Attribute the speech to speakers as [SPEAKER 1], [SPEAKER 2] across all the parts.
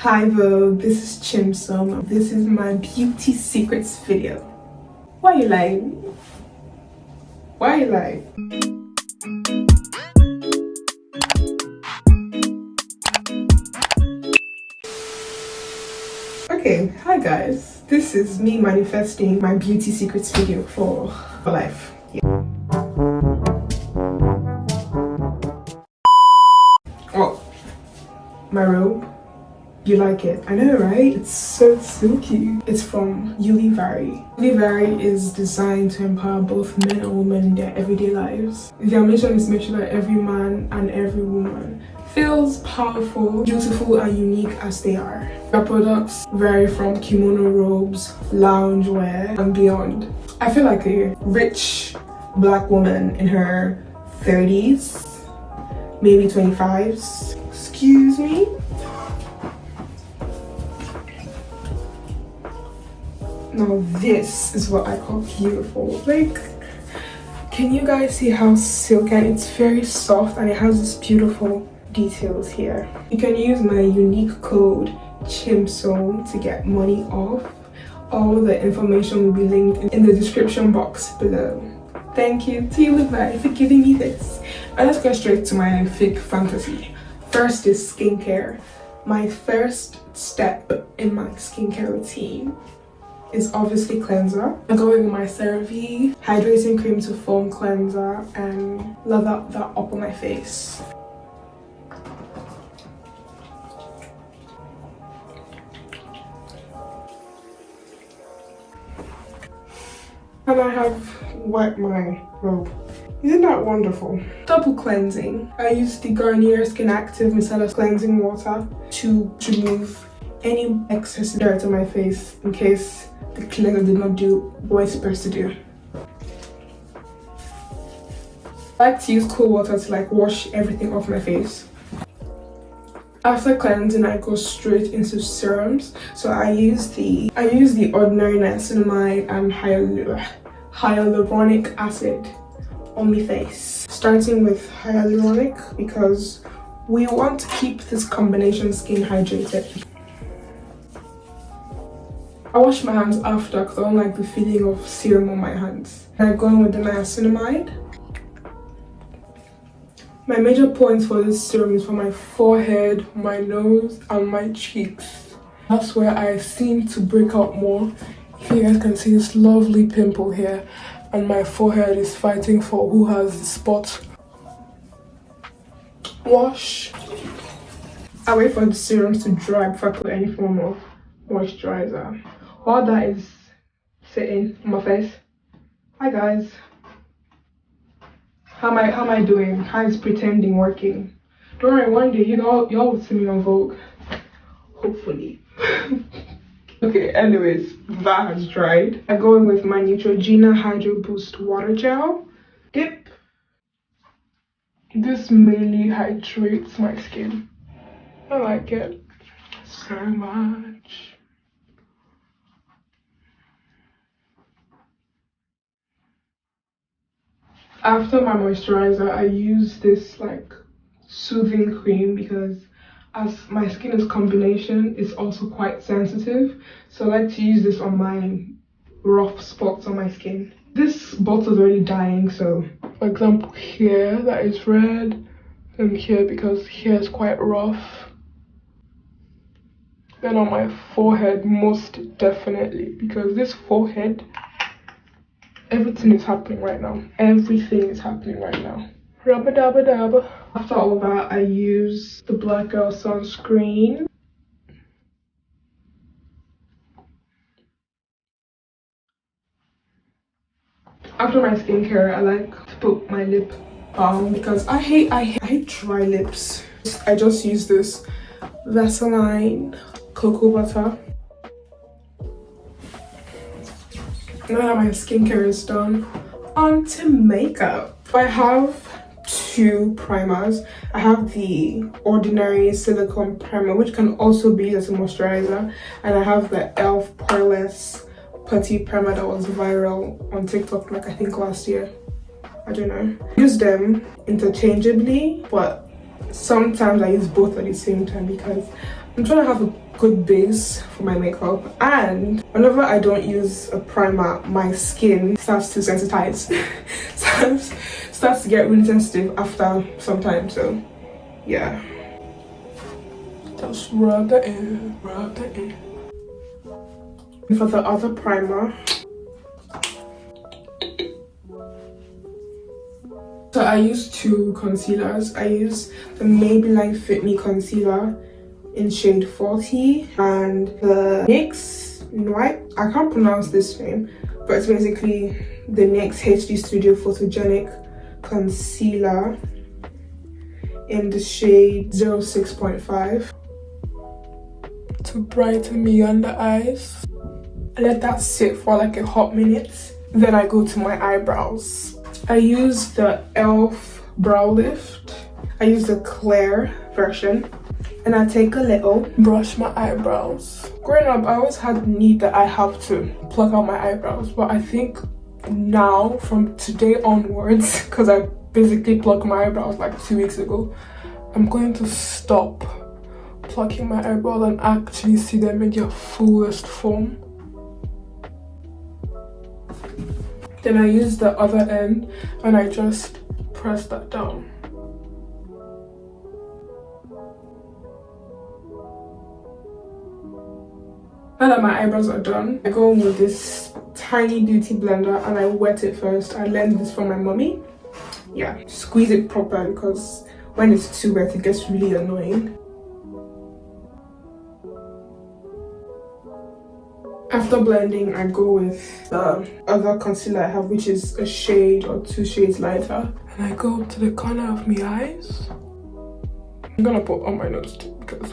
[SPEAKER 1] Hi Vogue, this is Chimsom. This is my beauty secrets video. Why you lying? Why you lying? Okay, hi guys. This is me manifesting my beauty secrets video for life. Oh, my robe. You like it? I know, right? It's so silky. It's from Ulivary. Ulivary is designed to empower both men and women in their everyday lives. Their mission is to make sure that every man and every woman feels powerful, beautiful, and unique as they are. Their products vary from kimono robes, loungewear, and beyond. I feel like a rich black woman in her 30s, maybe 25s. Excuse me? Now this is what I call beautiful. Like, can you guys see how silky? It's very soft and it has this beautiful details here. You can use my unique code Chimsom to get money off. All the information will be linked in the description box below. Thank you to Ulivary for giving me this. And let's go straight to my fake fantasy. First is skincare. My first step in my skincare routine is obviously cleanser. I go with my CeraVe hydrating cream to foam cleanser and lather that up on my face. And I have wiped my robe. Isn't that wonderful? Double cleansing. I use the Garnier Skin Active Micellar Cleansing Water to remove any excess dirt on my face in case the cleanser did not do what it's supposed to do. I like to use cool water to like wash everything off my face. After cleansing, I go straight into serums. So I use the ordinary niacinamide and hyaluronic acid on my face. Starting with hyaluronic because we want to keep this combination skin hydrated. I wash my hands after because I don't like the feeling of serum on my hands. And I go in with the niacinamide. My major points for this serum is for my forehead, my nose, and my cheeks. That's where I seem to break out more. If you guys can see this lovely pimple here, and my forehead is fighting for who has the spot. Wash. I wait for the serums to dry before I put any form of moisturizer. While that is sitting on my face. Hi guys. How am I doing? How is pretending working? Don't worry, one day y'all will see me on Vogue. Hopefully. Okay, anyways, that has dried. I go in with my Neutrogena Hydro Boost Water Gel. Dip. This mainly hydrates my skin. I like it so much. After my moisturizer, I use this like soothing cream because as my skin is combination, it's also quite sensitive. So I like to use this on my rough spots on my skin. This bottle is already dying, so for example here that is red, and here because here is quite rough. Then on my forehead most definitely because this forehead, everything is happening right now. Everything is happening right now. Rubba dabba dabba. After all that, I use the Black Girl sunscreen. After my skincare, I like to put my lip balm because I hate dry lips. I just use this Vaseline cocoa butter. Now that my skincare is done, on to makeup. I have two primers. I have the ordinary silicone primer, which can also be used as a moisturizer, and I have the e.l.f. poreless putty primer that was viral on TikTok like I think last year. I don't know. I use them interchangeably, but sometimes I use both at the same time because I'm trying to have a good base for my makeup, and whenever I don't use a primer, my skin starts to sensitize. starts to get really sensitive after some time, so yeah. Just rub that in, rub that in. For the other primer, so I use two concealers. I use the Maybelline Fit Me concealer in shade 40 and the NYX White, I can't pronounce this name, but it's basically the NYX HD Studio Photogenic concealer in the shade 06.5 to brighten me under eyes. I let that sit for like a hot minute, then I go to my eyebrows. I use the e.l.f. brow lift. I use the clear version, and I take a little, brush my eyebrows. Growing up, I always had the need that I have to pluck out my eyebrows, but I think now, from today onwards, because I basically plucked my eyebrows like 2 weeks ago, I'm going to stop plucking my eyebrows and actually see them in their fullest form. Then I use the other end and I just press that down. Now that my eyebrows are done, I go in with this tiny beauty blender and I wet it first. I learned this from my mommy. Yeah, squeeze it properly because when it's too wet, it gets really annoying. After blending, I go with the other concealer I have, which is a shade or 2 shades lighter. And I go up to the corner of my eyes. I'm gonna put on my nose too because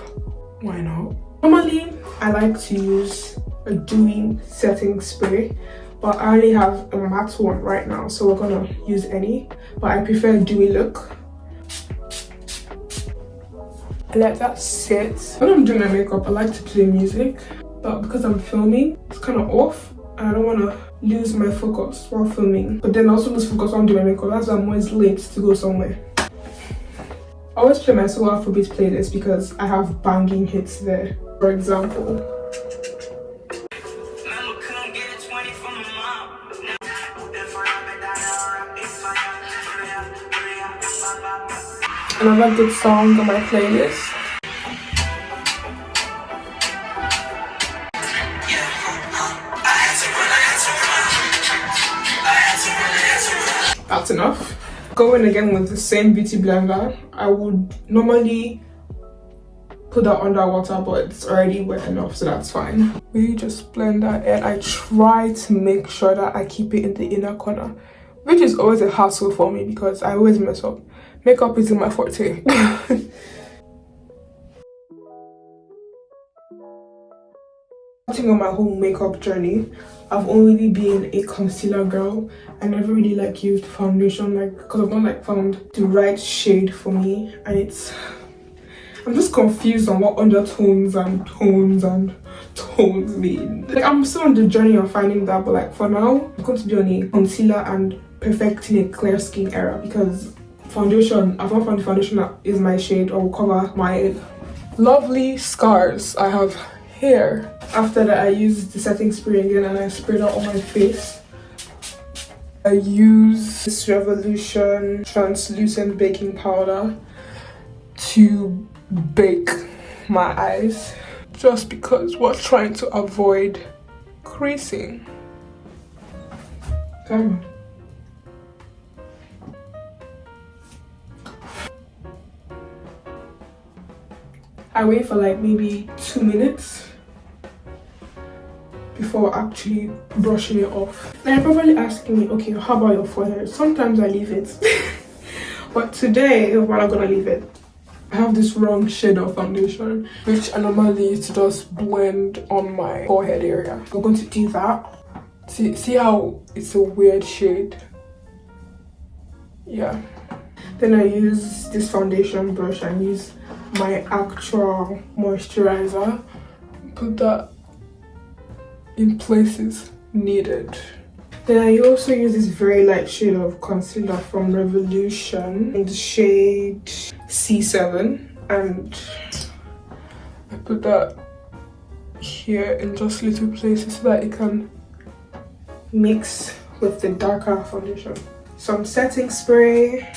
[SPEAKER 1] why not? Normally, I like to use a dewy setting spray, but I only have a matte one right now, so we're gonna use any. But I prefer a dewy look. I let that sit. When I'm doing my makeup, I like to play music, but because I'm filming, it's kind of off, and I don't want to lose my focus while filming. But then I also lose focus while I'm doing my makeup. That's why I'm always late to go somewhere. I always play my Soul Afrobeat playlist because I have banging hits there. For example, another good song on my playlist. That's enough. Going again with the same beauty blender. I would normally put that underwater, but it's already wet enough, so that's fine. We just blend that in. I try to make sure that I keep it in the inner corner, which is always a hassle for me because I always mess up. Makeup isn't my forte. Starting on my whole makeup journey, I've only been a concealer girl. I never really like used foundation, like because I've not like found the right shade for me, and I'm just confused on what undertones and tones mean. Like I'm still on the journey of finding that, but like for now, I'm going to be on a concealer and perfecting a clear skin era because foundation, I've not found the foundation that is my shade or will cover my lovely scars I have here. After that, I use the setting spray again and I spray that on my face. I use this Revolution translucent baking powder to bake my eyes just because we're trying to avoid creasing. Come on. I wait for like maybe 2 minutes before actually brushing it off. And you're probably asking me, okay, how about your forehead? Sometimes I leave it. But today, we're not gonna leave it. I have this wrong shade of foundation, which I normally use to just blend on my forehead area. We're going to do that. See how it's a weird shade? Yeah. Then I use this foundation brush and use my actual moisturizer. Put that in places needed. Then I also use this very light shade of concealer from Revolution in the shade C7, and I put that here in just little places so that it can mix with the darker foundation. Some setting spray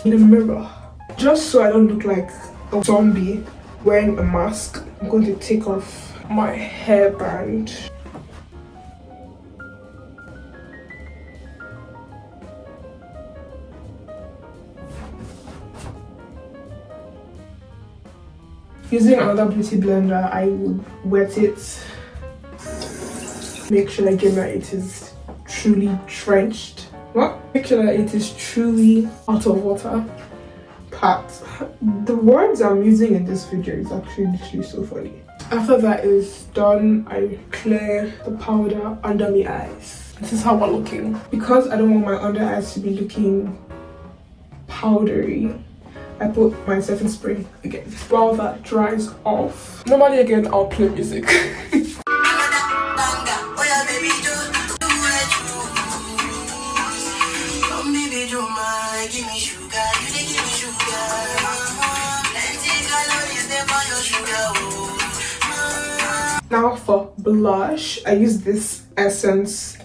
[SPEAKER 1] in the mirror. Just so I don't look like a zombie wearing a mask, I'm going to take off my hairband. Using another beauty blender, I would wet it. Make sure again that it is truly drenched. What? Make sure that it is truly out of water. Pat. The words I'm using in this video is actually literally so funny. After that is done, I clear the powder under my eyes. This is how we're looking. Because I don't want my under eyes to be looking powdery, I put my setting spray again. While that dries off, normally again I'll play music. Now for blush, I use this Essence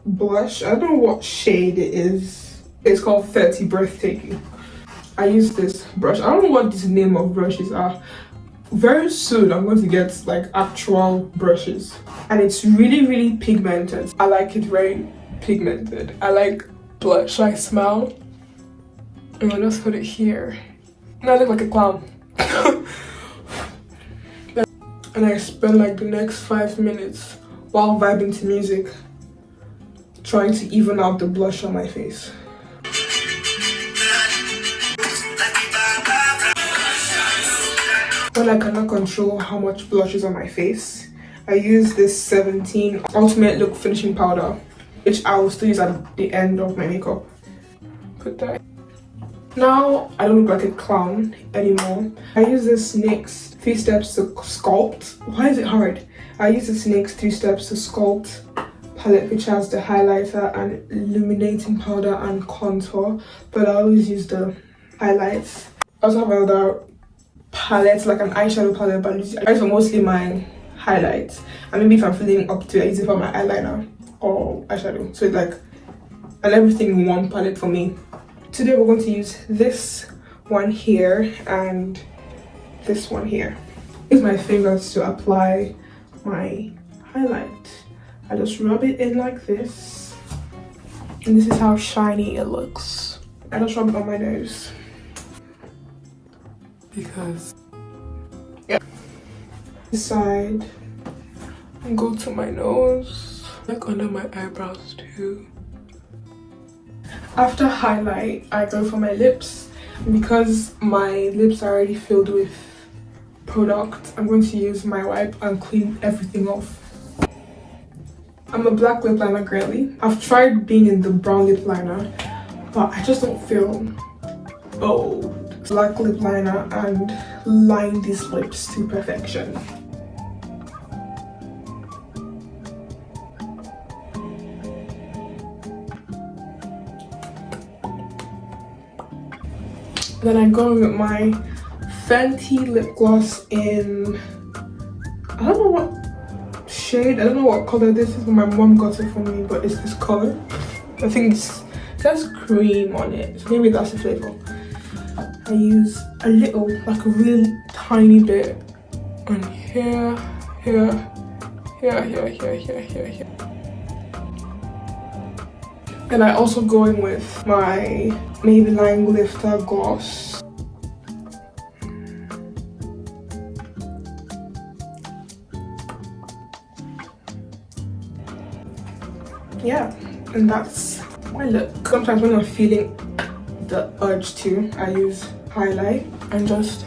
[SPEAKER 1] blush. I don't know what shade it is. It's called 30 Breathtaking. I use this brush. I don't know what the name of brushes are. Very soon I'm going to get like actual brushes. And it's really pigmented. I like it very pigmented. I like blush. So I smile and I'll just put it here. And I look like a clown. And I spend like the next 5 minutes while vibing to music trying to even out the blush on my face. When I cannot control how much blush is on my face, I use this 17 Ultimate Look Finishing Powder, which I will still use at the end of my makeup. Put that. Now I don't look like a clown anymore. I use this NYX 3 steps to sculpt. Why is it hard? I use this NYX 3 steps to sculpt palette, which has the highlighter and illuminating powder and contour, but I always use the highlights. I also have another palette, like an eyeshadow palette, but I use it for mostly my highlights. And maybe if I'm feeling up to it, I use it for my eyeliner or eyeshadow. So it's like an everything in one palette for me. Today we're going to use this one here and this one here. Use my fingers to apply my highlight. I just rub it in like this. And this is how shiny it looks. I just rub it on my nose. Because, yeah. This side. And go to my nose. Like under my eyebrows too. After highlight, I go for my lips. Because my lips are already filled with product, I'm going to use my wipe and clean everything off. I'm a black lip liner girly. I've tried being in the brown lip liner, but I just don't feel bold. Black lip liner and line these lips to perfection. Then I go with my Fenty lip gloss in, I don't know what shade, I don't know what color this is, but my mom got it for me, but it's this color. I think it says cream on it, so maybe that's the flavor. I use a little, like a really tiny bit on here, here, here, here, here, here, here, here. And I also go in with my Maybelline Lifter Gloss. Yeah, and that's my look. Sometimes when I'm feeling the urge to, I use highlight and just...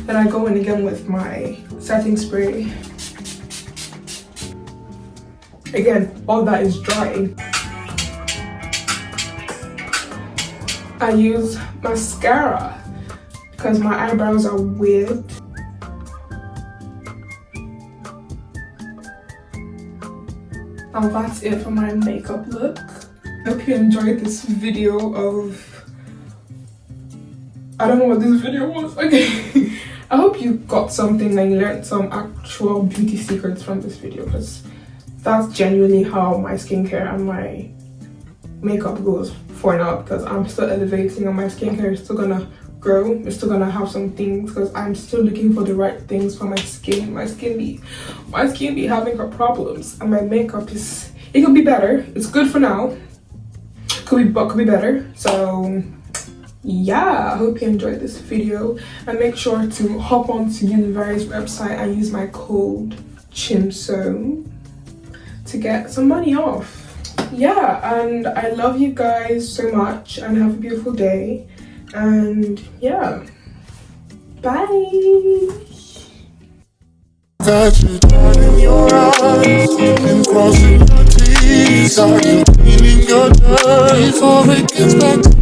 [SPEAKER 1] Then I go in again with my setting spray. Again, all that is drying. I use mascara because my eyebrows are weird. And that's it for my makeup look. I hope you enjoyed this video of I don't know what this video was. Okay. I hope you got something and you learned some actual beauty secrets from this video, because that's genuinely how my skincare and my makeup goes for now, because I'm still elevating and my skincare is still gonna grow. We're still gonna have some things because I'm still looking for the right things for my skin. My skin be having her problems, and my makeup is, it could be better. It's good for now. Could be better. So yeah, I hope you enjoyed this video, and make sure to hop onto Ulivary's website and use my code Chimsom to get some money off. Yeah, and I love you guys so much, and have a beautiful day, and yeah, bye. That you turning your eyes and crossing your T's, are you cleaning your dirt before it gets back to